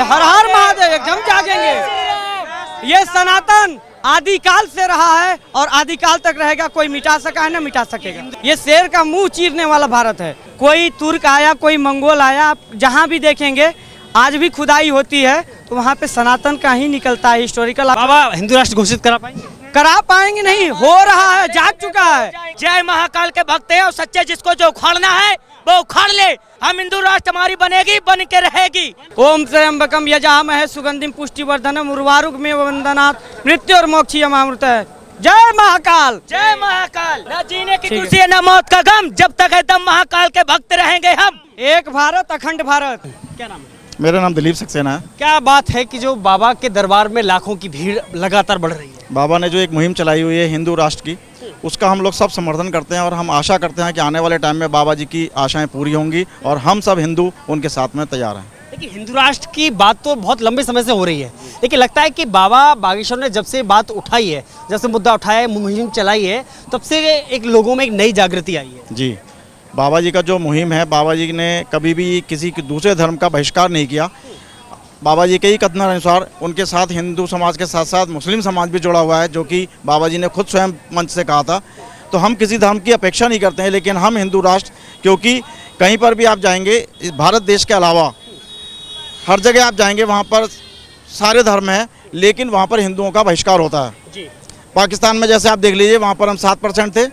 हर हर महादेव, एकदम जागेंगे। ये सनातन आदिकाल से रहा है और आदिकाल तक रहेगा, कोई मिटा सका है ना मिटा सकेगा। ये शेर का मुंह चीरने वाला भारत है। कोई तुर्क आया, कोई मंगोल आया, आप जहाँ भी देखेंगे आज भी खुदाई होती है तो वहाँ पे सनातन का ही निकलता है हिस्टोरिकल। बाबा हिंदू राष्ट्र घोषित करा पाएंगे? करा पाएंगे नहीं, हो रहा है, जाग चुका है। जय महाकाल के भक्त हैं और सच्चे जिसको जो उखाड़ना है वो उखाड़ ले। हम हिंदू राष्ट्र हमारी बनेगी, बन के रहेगी। ओम त्र्यंबकम यजामहे सुगंधिम पुष्टिवर्धनम उर्वारुकमेव वंदनात् मृत्यु और मोक्षयमामृत। जय महाकाल, जय महाकाल। न जीने की खुशी है न मौत का गम, जब तक है दम महाकाल के भक्त रहेंगे हम। एक भारत अखंड भारत। क्या नाम है? मेरा नाम दिलीप सक्सेना है। क्या बात है कि जो बाबा के दरबार में लाखों की भीड़ लगातार बढ़ रही है? बाबा ने जो एक मुहिम चलाई हुई है हिंदू राष्ट्र की, उसका हम लोग सब समर्थन करते हैं और हम आशा करते हैं कि आने वाले टाइम में बाबा जी की आशाएं पूरी होंगी और हम सब हिंदू उनके साथ में तैयार हैं। देखिए हिंदू राष्ट्र की बात तो बहुत लंबे समय से हो रही है, लेकिन लगता है कि बाबा बागेश्वर ने जब से बात उठाई है, जब से मुद्दा उठाया है, मुहिम चलाई है, तब से एक लोगों में एक नई जागृति आई है। जी, बाबा जी का जो मुहिम है, बाबा जी ने कभी भी किसी दूसरे धर्म का बहिष्कार नहीं किया। बाबा जी के ही कथनानुसार उनके साथ हिंदू समाज के साथ साथ मुस्लिम समाज भी जुड़ा हुआ है, जो कि बाबा जी ने खुद स्वयं मंच से कहा था। तो हम किसी धर्म की अपेक्षा नहीं करते हैं, लेकिन हम हिंदू राष्ट्र, क्योंकि कहीं पर भी आप जाएंगे इस भारत देश के अलावा हर जगह आप जाएंगे वहाँ पर सारे धर्म हैं, लेकिन वहाँ पर हिंदुओं का बहिष्कार होता है। जी। पाकिस्तान में जैसे आप देख लीजिए, वहाँ पर हम 7% थे,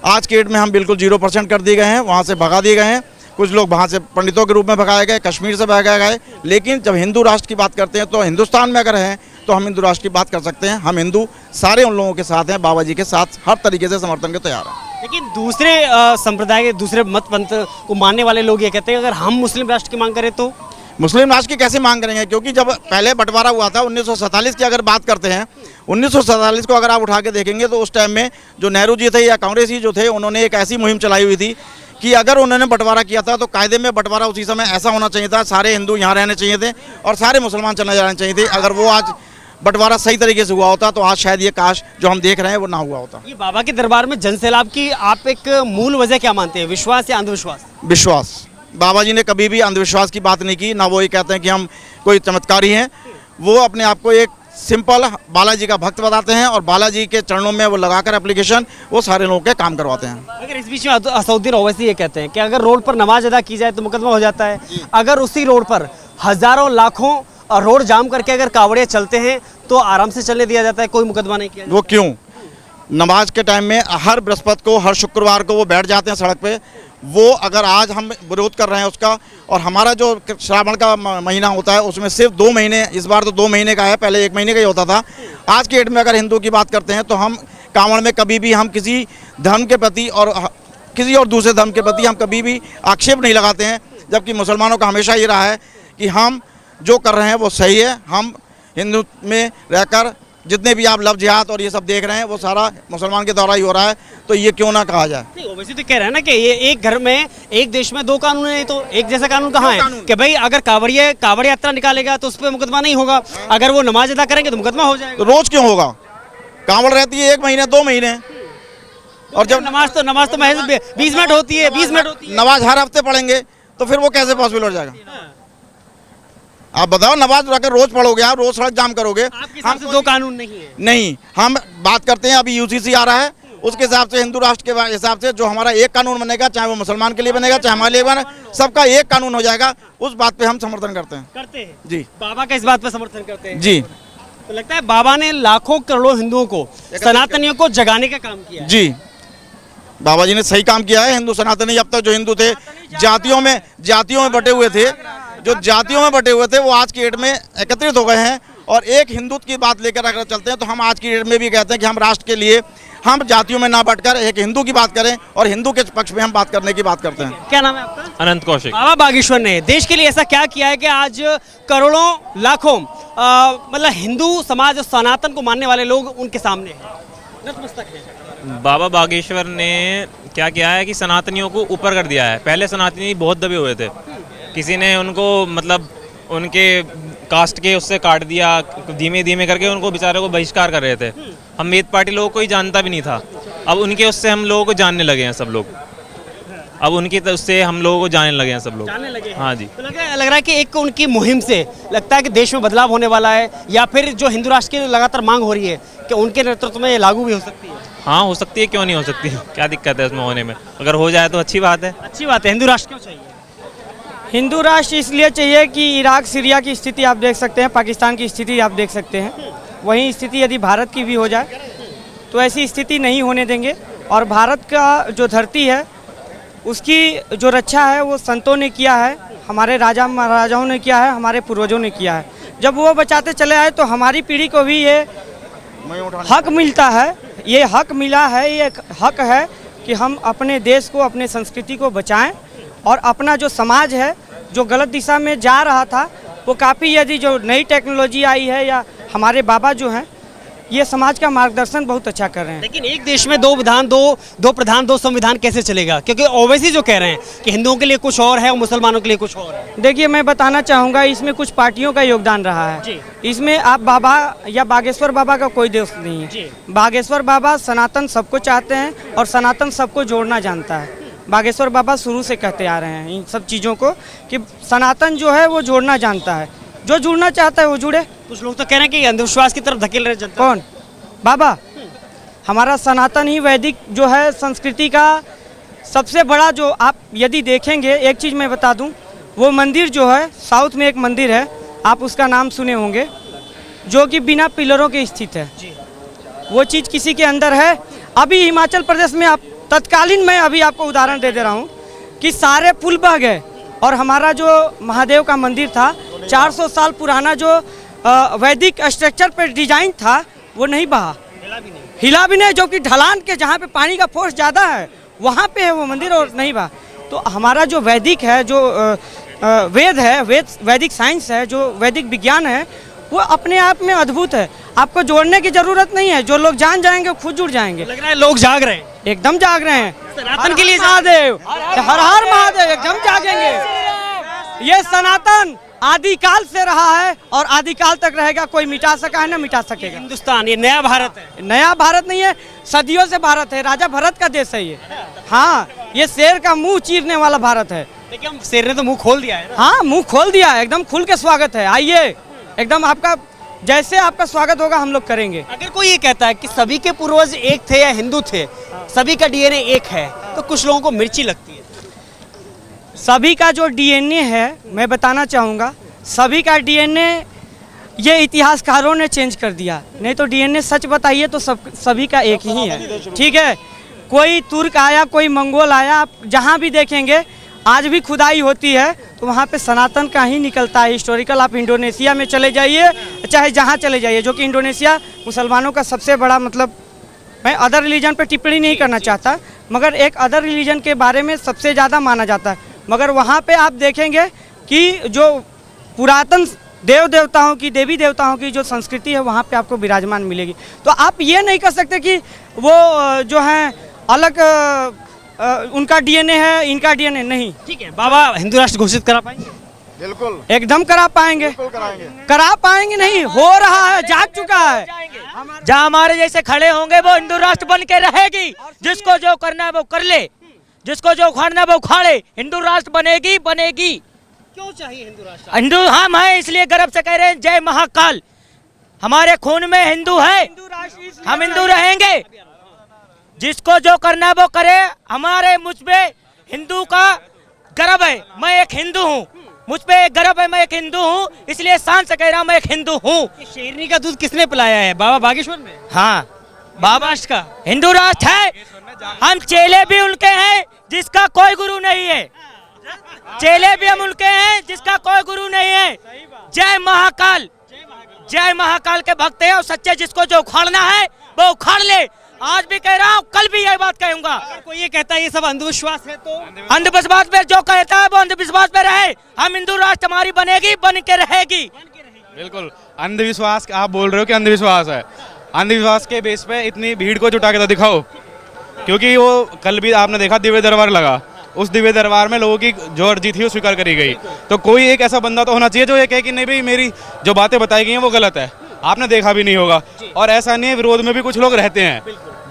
आज के डेट में हम बिल्कुल 0% कर दिए गए हैं, वहाँ से भगा दिए गए हैं। कुछ लोग वहाँ से पंडितों के रूप में भगाए गए, कश्मीर से भगाए गए। लेकिन जब हिंदू राष्ट्र की बात करते हैं तो हिंदुस्तान में अगर हैं तो हम हिंदू राष्ट्र की बात कर सकते हैं। हम हिंदू सारे उन लोगों के साथ हैं, बाबा जी के साथ हर तरीके से समर्थन के तैयार हैं। लेकिन दूसरे संप्रदाय के, दूसरे मत पंथ को मानने वाले लोग ये कहते हैं अगर हम मुस्लिम राष्ट्र की मांग करें तो मुस्लिम राष्ट्र की कैसे मांग करेंगे? क्योंकि जब पहले बंटवारा हुआ था 1947 की अगर बात करते हैं, 1947 को अगर आप उठा के देखेंगे तो उस टाइम में जो नेहरू जी थे या कांग्रेस जी जो थे, उन्होंने एक ऐसी मुहिम चलाई हुई थी कि अगर उन्होंने बंटवारा किया था तो कायदे में बंटवारा उसी समय ऐसा होना चाहिए था, सारे हिंदू यहाँ रहने चाहिए थे और सारे मुसलमान चले जाने चाहिए थे। अगर वो आज बंटवारा सही तरीके से हुआ होता तो आज शायद ये काश जो हम देख रहे हैं वो ना हुआ होता। ये बाबा के दरबार में जन सैलाब की आप एक मूल वजह क्या मानते हैं? विश्वास या अंधविश्वास? विश्वास। बाबा जी ने कभी भी अंधविश्वास की बात नहीं की, ना वो ये कहते हैं कि हम कोई चमत्कारी हैं। वो अपने आप को एक सिंपल बालाजी का भक्त बताते हैं और बालाजी के चरणों में वो लगाकर एप्लीकेशन वो सारे लोगों के काम करवाते हैं। अगर इस बीच में असउद्दीन ओवैसी ये कहते हैं कि अगर रोड पर नमाज अदा की जाए तो मुकदमा हो जाता है, अगर उसी रोड पर हजारों लाखों रोड जाम करके अगर कावड़िया चलते हैं तो आराम से चलने दिया जाता है, कोई मुकदमा नहीं किया? वो क्यों? नमाज के टाइम में हर बृहस्पति को, हर शुक्रवार को वो बैठ जाते हैं सड़क पे। वो अगर आज हम विरोध कर रहे हैं उसका, और हमारा जो श्रावण का महीना होता है उसमें सिर्फ 2 महीने, इस बार तो 2 महीने का है, पहले 1 महीने का ही होता था। आज के डेट में अगर हिंदू की बात करते हैं तो हम कांवड़ में कभी भी हम किसी धर्म के प्रति और किसी और दूसरे धर्म के प्रति हम कभी भी आक्षेप नहीं लगाते हैं, जबकि मुसलमानों का हमेशा ये रहा है कि हम जो कर रहे हैं वो सही है। हम हिंदू में रहकर जितने भी आप लव जिहाद और ये सब देख रहे हैं वो सारा मुसलमान के द्वारा ही हो रहा है, तो ये क्यों ना कहा जाए? नहीं, वैसे तो कह रहे हैं ना कि ये एक घर में, एक देश में 2 कानून है, तो एक जैसा कानून कहाँ है कि भाई अगर कावड़ यात्रा निकालेगा तो उस पर मुकदमा नहीं होगा, अगर वो नमाज अदा करेंगे तो मुकदमा हो जाएगा। तो रोज क्यों होगा? कांवड़ रहती है 1 महीने 2 महीने, और जब नमाज तो महज 20 मिनट होती है, 20 मिनट होती है। नमाज हर हफ्ते पढ़ेंगे तो फिर वो कैसे पॉसिबल हो जाएगा? आप बताओ, नमाज अगर रोज पढ़ोगे, आप रोज सड़क जाम करोगे। हम 2 कानून नहीं है। नहीं, हम बात करते हैं अभी यूसीसी आ रहा है, उसके हिसाब से हिंदू राष्ट्र के हिसाब से जो हमारा एक कानून बनेगा, चाहे वो मुसलमान के लिए बनेगा चाहे हमारे लिए बने, सबका एक कानून हो जाएगा। उस बात पे हम समर्थन करते हैं। जी, बाबा का इस बात पे समर्थन करते हैं। जी, तो लगता है बाबा ने लाखों करोड़ों हिंदुओं को, सनातनियों को जगाने का काम किया है। जी, बाबा जी ने सही काम किया है। हिंदू सनातनी अब तक जो हिंदू थे जातियों में बटे हुए थे, जो जातियों में बटे हुए थे वो आज की डेट में एकत्रित हो गए हैं और एक हिंदुत्व की बात लेकर अगर चलते हैं तो हम आज की डेट में भी कहते हैं कि हम राष्ट्र के लिए हम जातियों में ना बटकर एक हिंदू की बात करें और हिंदू के पक्ष में हम बात करने की बात करते हैं। क्या नाम है आपका? अनंत कौशिक। बाबा बागेश्वर ने देश के लिए ऐसा क्या किया है कि आज करोड़ों लाखों मतलब हिंदू समाज और सनातन को मानने वाले लोग उनके सामने हैं, नतमस्तक हैं? बाबा बागेश्वर ने क्या किया है कि सनातनियों को ऊपर कर दिया है। पहले सनातनी बहुत दबे हुए थे, किसी ने उनको मतलब उनके कास्ट के उससे काट दिया, धीमे धीमे करके उनको बेचारे को बहिष्कार कर रहे थे। हम मेद पार्टी लोगों को ही जानता भी नहीं था, अब उनके उससे हम लोगों को जानने लगे हैं सब लोग। अब उनकी तरफ से हम लोगों को जाने लगे हैं सब लोग। जानने लगे हैं। हाँ जी। तो लग रहा है कि एक उनकी मुहिम से लगता है कि देश में बदलाव होने वाला है, या फिर जो हिंदू राष्ट्र की लगातार मांग हो रही है कि उनके नेतृत्व में ये लागू भी हो सकती है। हाँ हो सकती है, क्यों नहीं हो सकती, क्या दिक्कत है उसमें होने में, अगर हो जाए तो अच्छी बात है। अच्छी बात है। हिंदू राष्ट्र क्यों चाहिए? हिंदू राष्ट्र इसलिए चाहिए कि इराक सीरिया की स्थिति आप देख सकते हैं, पाकिस्तान की स्थिति आप देख सकते हैं, वही स्थिति यदि भारत की भी हो जाए तो ऐसी स्थिति नहीं होने देंगे। और भारत का जो धरती है उसकी जो रक्षा है वो संतों ने किया है, हमारे राजा महाराजाओं ने किया है, हमारे पूर्वजों ने किया है। जब वो बचाते चले आए तो हमारी पीढ़ी को भी ये हक मिलता है, ये हक मिला है, ये हक है कि हम अपने देश को, अपने संस्कृति को बचाएं और अपना जो समाज है जो गलत दिशा में जा रहा था वो काफ़ी, यदि जो नई टेक्नोलॉजी आई है या हमारे बाबा जो हैं ये समाज का मार्गदर्शन बहुत अच्छा कर रहे हैं। लेकिन एक देश में दो विधान, दो प्रधान, दो संविधान कैसे चलेगा? क्योंकि ओवैसी जो कह रहे हैं कि हिंदुओं के लिए कुछ और है और मुसलमानों के लिए कुछ और है। देखिए, मैं बताना चाहूँगा इसमें कुछ पार्टियों का योगदान रहा है जी। इसमें आप बाबा या बागेश्वर बाबा का कोई दोष नहीं है जी। बागेश्वर बाबा सनातन सबको चाहते हैं और सनातन सबको जोड़ना जानता है। बागेश्वर बाबा शुरू से कहते आ रहे हैं इन सब चीज़ों को कि सनातन जो है वो जोड़ना जानता है, जो जुड़ना चाहता है वो जुड़े। कुछ लोग तो कह रहे हैं कि अंधविश्वास की तरफ धकेल रहे जनता। कौन? बाबा। हमारा सनातन ही वैदिक जो है संस्कृति का सबसे बड़ा, जो आप यदि देखेंगे, एक चीज़ मैं बता दूं, वो मंदिर जो है साउथ में एक मंदिर है, आप उसका नाम सुने होंगे, जो कि बिना पिलरों के स्थित है। वो चीज़ किसी के अंदर है। अभी हिमाचल प्रदेश में आप तत्कालीन, मैं अभी आपको उदाहरण दे रहा हूँ कि सारे पुल बह गए और हमारा जो महादेव का मंदिर था 400 साल पुराना, जो वैदिक स्ट्रक्चर पर डिजाइन था वो नहीं बहा, हिला भी नहीं, जो कि ढलान के जहाँ पे पानी का फोर्स ज़्यादा है वहाँ पे है वो मंदिर और नहीं बहा। तो हमारा जो वैदिक है, जो वेद है, वैदिक साइंस है, जो वैदिक विज्ञान है, वो अपने आप में अद्भुत है। आपको जोड़ने की जरूरत नहीं है, जो लोग जान जाएंगे खुद जुड़ जाएंगे। लग रहा है लोग जाग रहे हैं, एकदम जाग रहे हैं। सनातन के लिए महादेव, हर हर महादेव, एकदम जागेंगे। ये सनातन आदिकाल से रहा है और आदिकाल तक रहेगा, कोई मिटा सका है ना मिटा सकेगा। हिंदुस्तान ये नया भारत है। नया भारत नहीं है, सदियों से भारत है, राजा भरत का देश है ये। हाँ, ये शेर का मुंह चीरने वाला भारत है। देखिए, हम शेर ने तो मुंह खोल दिया है ना। हाँ, मुंह खोल दिया है, एकदम खुल के स्वागत है, आइए, एकदम आपका जैसे आपका स्वागत होगा हम लोग करेंगे। अगर कोई ये कहता है कि सभी के पूर्वज एक थे या हिंदू थे, सभी का डीएनए एक है, तो कुछ लोगों को मिर्ची लगती है। सभी का जो डीएनए है, मैं बताना चाहूँगा, सभी का डीएनए ये इतिहासकारों ने चेंज कर दिया, नहीं तो डीएनए सच बताइए तो सभी का एक ही है। ठीक है, कोई तुर्क आया, कोई मंगोल आया, आप जहाँ भी देखेंगे आज भी खुदाई होती है तो वहाँ पे सनातन का ही निकलता है। हिस्टोरिकल आप इंडोनेशिया में चले जाइए, चाहे जहाँ चले जाइए, जो कि इंडोनेशिया मुसलमानों का सबसे बड़ा, मतलब मैं अदर रिलीजन पे टिप्पणी नहीं करना चाहता, मगर एक अदर रिलीजन के बारे में सबसे ज़्यादा माना जाता है। मगर वहाँ पे आप देखेंगे कि जो पुरातन देव देवताओं की, देवी देवताओं की जो संस्कृति है वहाँ पे आपको विराजमान मिलेगी। तो आप ये नहीं कर सकते कि वो जो है अलग उनका डीएनए है, इनका डीएनए नहीं। ठीक है, बाबा हिंदू राष्ट्र घोषित करा पाएंगे? बिल्कुल, एकदम करा पाएंगे, कराएंगे। करा पाएंगे, नहीं हो रहा है, जाग चुका है। जहाँ हमारे जैसे खड़े होंगे वो हिंदू राष्ट्र बन के रहेगी। जिसको जो करना है वो कर ले, जिसको जो उखाड़ना है वो उखाड़े, हिंदू राष्ट्र बनेगी बनेगी। क्यों चाहिए हिंदू राष्ट्र? हिंदू हम हैं, इसलिए गर्व से कह रहे हैं जय महाकाल। हमारे खून में हिंदू है, हम हिंदू रहेंगे। जिसको जो करना है वो करे। हमारे मुझ पे हिंदू का गर्व है, मैं एक हिंदू हूँ, मुझ पे गर्व है, मैं एक हिंदू हूँ, इसलिए शान से कह रहा हूँ मैं एक हिंदू हूँ। शेरनी का दूध किसने पिलाया है? बाबा बागेश्वर में? हाँ, बाबा राष्ट्र का हिंदू राष्ट्र है। हम चेले भी उनके हैं जिसका कोई गुरु नहीं है, चेले भी हम उनके हैं जिसका कोई गुरु नहीं है। जय महाकाल, जय महाकाल के भक्त हैं और सच्चे। जिसको जो उखाड़ना है वो उखाड़ ले। आज भी कह रहा हूँ, कल भी यही बात कहूंगा। कोई ये कहता है ये सब अंधविश्वास है, तो अंधविश्वास पे जो कहता है वो अंधविश्वास पे रहे। हम हिंदू राष्ट्र हमारी बनेगी, बन के रहेगी। बिल्कुल, अंधविश्वास आप बोल रहे हो कि अंधविश्वास है, अंधविश्वास के बेस पे इतनी भीड़ को जुटा के तो दिखाओ। क्योंकि वो कल भी आपने देखा दिव्य दरबार लगा, उस दिव्य दरबार में लोगों की जो अर्जी थी वो स्वीकार करी गई। तो कोई एक ऐसा बंदा तो होना चाहिए जो ये कहे कि नहीं भाई मेरी जो बातें बताई गई हैं वो गलत है। आपने देखा भी नहीं होगा, और ऐसा नहीं है, विरोध में भी कुछ लोग रहते हैं,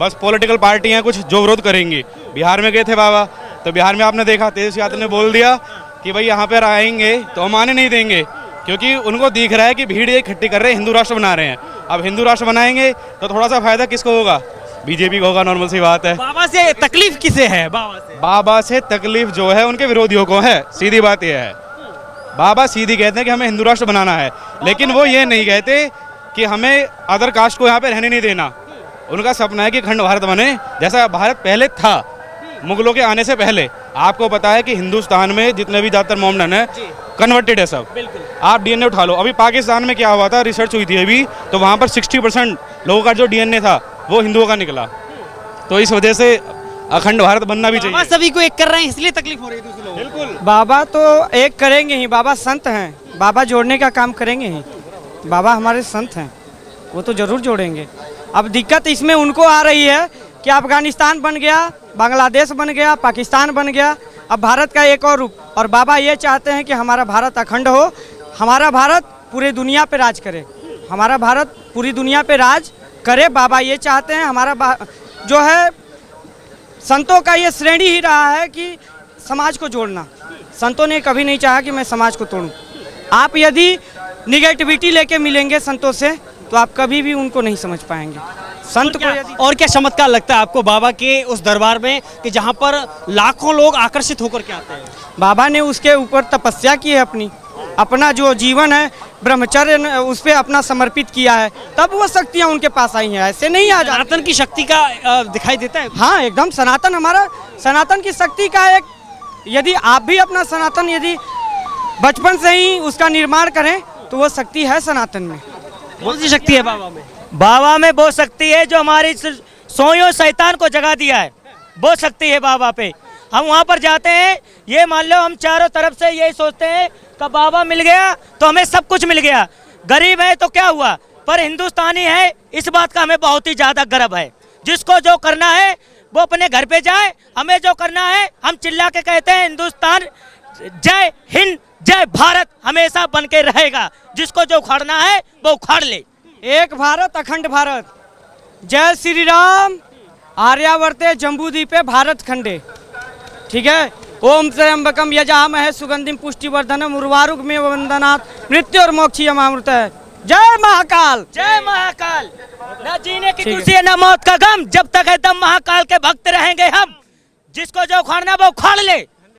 बस पॉलिटिकल पार्टी हैं कुछ जो विरोध करेंगी। बिहार में गए थे बाबा, तो बिहार में आपने देखा तेजस्वी यादव ने बोल दिया कि भाई यहाँ पर आएंगे तो हम आने नहीं देंगे, क्योंकि उनको दिख रहा है कि भीड़ इकट्ठी कर रहे हैं, हिंदू राष्ट्र बना रहे हैं। अब हिंदू राष्ट्र बनाएंगे तो थोड़ा सा फायदा किसको होगा? बीजेपी को होगा, नॉर्मल सी बात है। बाबा से तकलीफ किसे है? बाबा से तकलीफ जो है उनके विरोधियों को है, सीधी बात यह है। बाबा सीधी कहते हैं कि हमें हिंदू राष्ट्र बनाना है, लेकिन वो ये नहीं कहते कि हमें अदर कास्ट को यहाँ पे रहने नहीं देना। उनका सपना है कि अखंड भारत बने, जैसा भारत पहले था मुगलों के आने से पहले। आपको पता है कि हिंदुस्तान में जितने भी ज़्यादातर मोमडन है कन्वर्टेड है सब। आप डीएनए उठा लो, अभी पाकिस्तान में क्या हुआ था, रिसर्च हुई थी अभी, तो वहाँ पर 60% लोगों का जो डीएनए था वो हिंदुओं का निकला। तो इस वजह से अखंड भारत बनना भी चाहिए। सभी को एक कर रहे हैं इसलिए तकलीफ हो रही है दूसरे लोगों को। बिल्कुल, बाबा तो एक करेंगे ही, बाबा संत हैं, बाबा जोड़ने का काम करेंगे ही। बाबा हमारे संत हैं, वो तो जरूर जोड़ेंगे। अब दिक्कत इसमें उनको आ रही है कि अफगानिस्तान बन गया, बांग्लादेश बन गया, पाकिस्तान बन गया, अब भारत का एक और रूप। और बाबा ये चाहते हैं कि हमारा भारत अखंड हो, हमारा भारत पूरे दुनिया पे राज करे, हमारा भारत पूरी दुनिया पे राज करे। बाबा ये चाहते हैं। हमारा जो है संतों का ये श्रेणी ही रहा है कि समाज को जोड़ना। संतों ने कभी नहीं चाहा कि मैं समाज को तोड़ूं। आप यदि निगेटिविटी लेके मिलेंगे संतों से तो आप कभी भी उनको नहीं समझ पाएंगे। संत को यदि और क्या चमत्कार लगता है आपको बाबा के उस दरबार में कि जहाँ पर लाखों लोग आकर्षित होकर के आते हैं? बाबा ने उसके ऊपर तपस्या की है, अपना जो जीवन है ब्रह्मचर्य उस पर अपना समर्पित किया है, तब वो शक्तियाँ उनके पास आई हैं। ऐसे नहीं आ जाती। सनातन की शक्ति का दिखाई देता है। हाँ एकदम, सनातन हमारा, सनातन की शक्ति का एक, यदि आप भी अपना सनातन यदि बचपन से ही उसका निर्माण करें तो वो शक्ति है सनातन में। कौन सी शक्ति है बाबा में? बाबा में वो शक्ति है जो हमारी सोयों शैतान को जगा दिया है, वो शक्ति है बाबा पे। हम वहाँ पर जाते हैं, ये मान लो हम चारों तरफ से यही सोचते हैं कि बाबा मिल गया तो हमें सब कुछ मिल गया। गरीब है तो क्या हुआ, पर हिंदुस्तानी है इस बात का हमें बहुत ही ज़्यादा गर्व है। जिसको जो करना है वो अपने घर पे जाए, हमें जो करना है हम चिल्ला के कहते हैं हिंदुस्तान जय हिंद जय भारत हमेशा बन के रहेगा। जिसको जो उखाड़ना है वो उखाड़ ले। एक भारत अखंड भारत, जय श्री राम, आर्यावर्ते जम्बूद्वीपे भारत खंडे। ठीक है। ओम त्र्यंबकम यजामहे सुगंधिम पुष्टिवर्धनम उर्वारुक में वंदनात् मृत्यु और मोक्षयमामृत है। जय महाकाल, जय महाकाल। न जीने की खुशी है न मौत का गम, जब तक है दम महाकाल के भक्त रहेंगे हम। जिसको जो उखाड़ना वो उखाड़ ले।